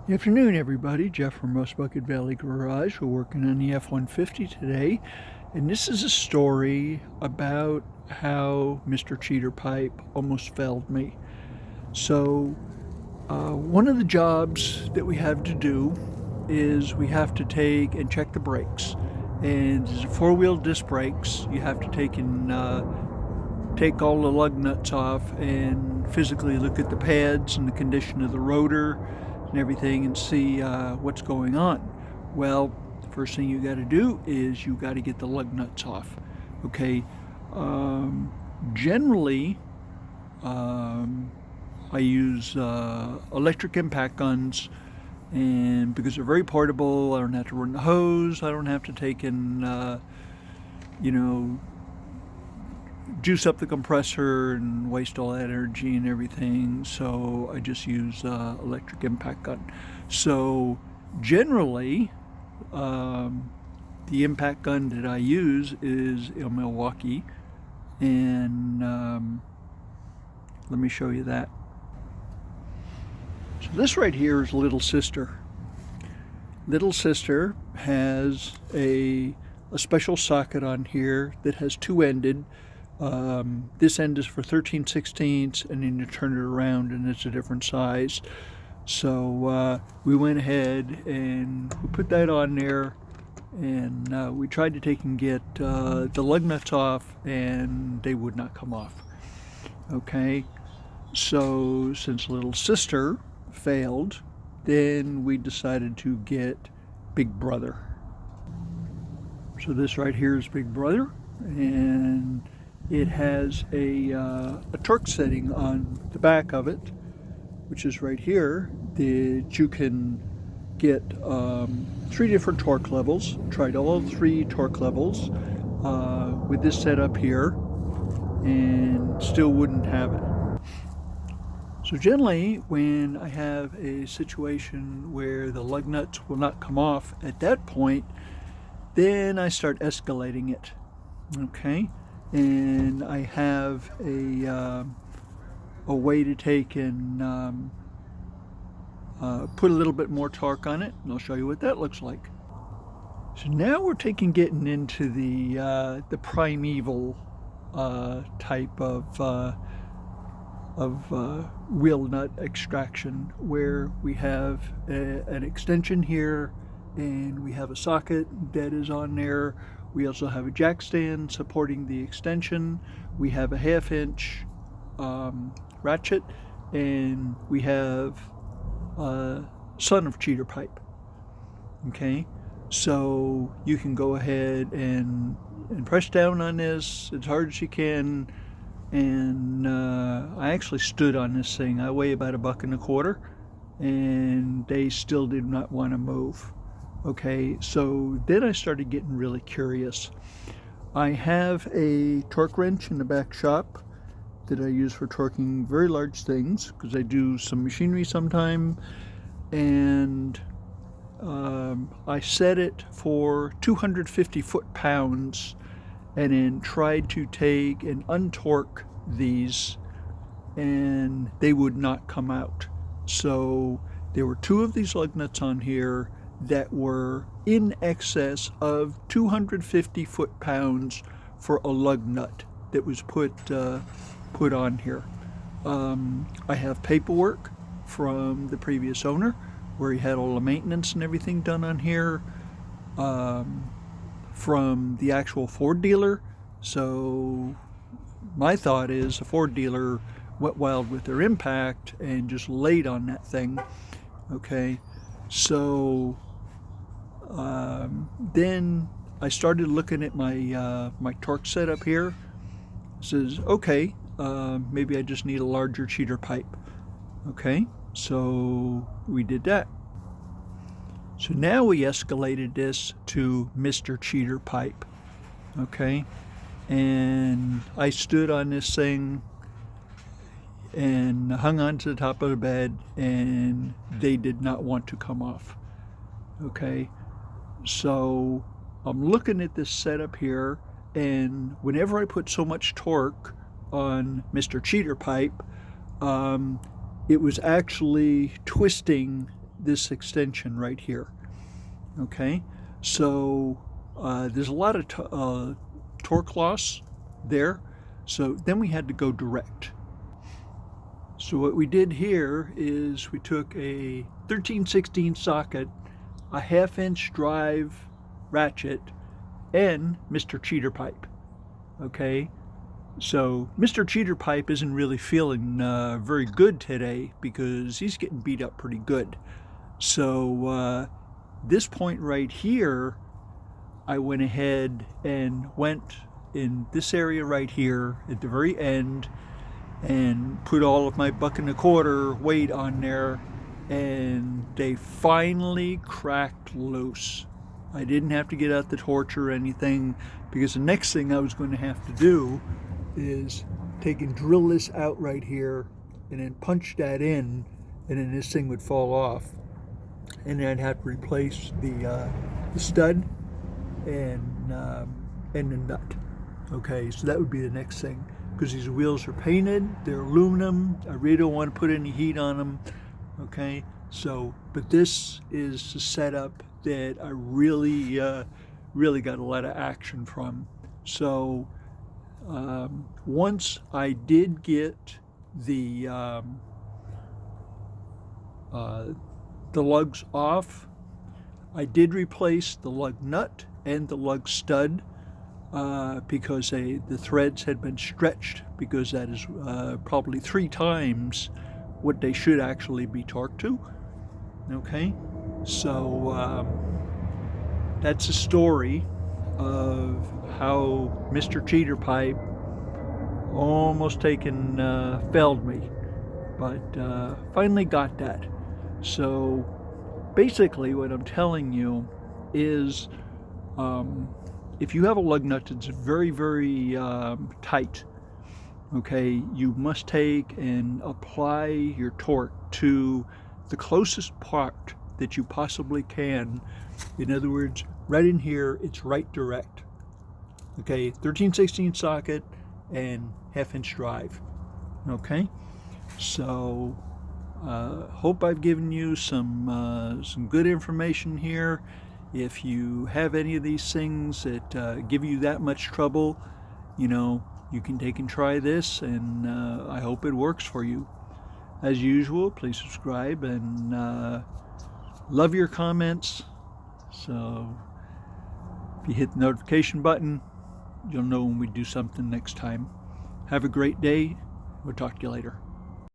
Good afternoon, everybody. Jeff from Rust Bucket Valley Garage. We're working on the F-150 today, and this is a story about how Mr. Cheater Pipe almost felled me. So, one of the jobs that we have to do is we have to take and check the brakes. And as four-wheel disc brakes, you have to take all the lug nuts off and physically look at the pads and the condition of the rotor and everything and see what's going on. Well, the first thing you got to do is you got to get the lug nuts off. Okay. Generally, I use electric impact guns, and because they're very portable, I don't have to run the hose. I don't have to take and juice up the compressor and waste all that energy and everything. So I just use electric impact gun. So generally, the impact gun that I use is a Milwaukee, and let me show you that. So this right here is Little Sister. Little Sister has a special socket on here that has two-ended. This end is for 13/16, and then you turn it around and it's a different size. So we went ahead and we put that on there, and we tried to take and get the lug nuts off, and they would not come off. Okay, so since Little Sister failed, then we decided to get Big Brother. So this right here is Big Brother, and it has a torque setting on the back of it, which is right here, that you can get 3 different torque levels. Tried all 3 torque levels with this setup here, and still wouldn't have it. So generally, when I have a situation where the lug nuts will not come off at that point, then I start escalating it. Okay. And I have a way to take and put a little bit more torque on it, and I'll show you what that looks like. So now we're getting into the primeval type of wheel nut extraction, where we have an extension here, and we have a socket that is on there. We also have a jack stand supporting the extension. We have a 1/2 inch ratchet, and we have a son of cheater pipe. Okay, so you can go ahead and press down on this as hard as you can. And I actually stood on this thing. I weigh about $1.25, and they still did not want to move. Okay, so then I started getting really curious. I have a torque wrench in the back shop that I use for torquing very large things, because I do some machinery sometime, and I set it for 250 foot-pounds, and then tried to take and untorque these, and they would not come out. So there were 2 of these lug nuts on here that were in excess of 250 foot-pounds for a lug nut that was put on here. I have paperwork from the previous owner where he had all the maintenance and everything done on here, from the actual Ford dealer. So my thought is the Ford dealer went wild with their impact and just laid on that thing. Okay, so then I started looking at my torque setup here. It says, okay, maybe I just need a larger cheater pipe. Okay, so we did that. So now we escalated this to Mr. Cheater Pipe. Okay, and I stood on this thing and hung on to the top of the bed, and they did not want to come off. Okay, so I'm looking at this setup here, and whenever I put so much torque on Mr. Cheater Pipe, it was actually twisting this extension right here. Okay, so there's a lot of torque loss there, so then we had to go direct. So what we did here is we took a 13/16 socket, a 1/2-inch drive ratchet, and Mr. Cheater pipe. Okay, so Mr. Cheater pipe isn't really feeling very good today because he's getting beat up pretty good. So this point right here, I went ahead and went in this area right here at the very end and put all of my 1.25 weight on there, and they finally cracked loose. I didn't have to get out the torch or anything, because the next thing I was going to have to do is take and drill this out right here and then punch that in, and then this thing would fall off, and then I'd have to replace the stud and the nut. Okay, so that would be the next thing, because these wheels are painted, they're aluminum, I really don't want to put any heat on them. Okay, so, but this is the setup that I really got a lot of action from. So once I did get the lugs off, I did replace the lug nut and the lug stud because the threads had been stretched, because that is probably 3 times what they should actually be torqued to. Okay, so that's a story of how Mr. Cheater pipe almost failed me, but finally got that. So basically what I'm telling you is if you have a lug nut that's very, very tight, okay, you must take and apply your torque to the closest part that you possibly can. In other words, right in here, it's right direct. Okay, 13/16 socket and 1/2-inch drive. Okay, so hope I've given you some good information here. If you have any of these things that give you that much trouble, you know, you can take and try this, and I hope it works for you. As usual, please subscribe, and love your comments. So if you hit the notification button, you'll know when we do something next time. Have a great day. We'll talk to you later.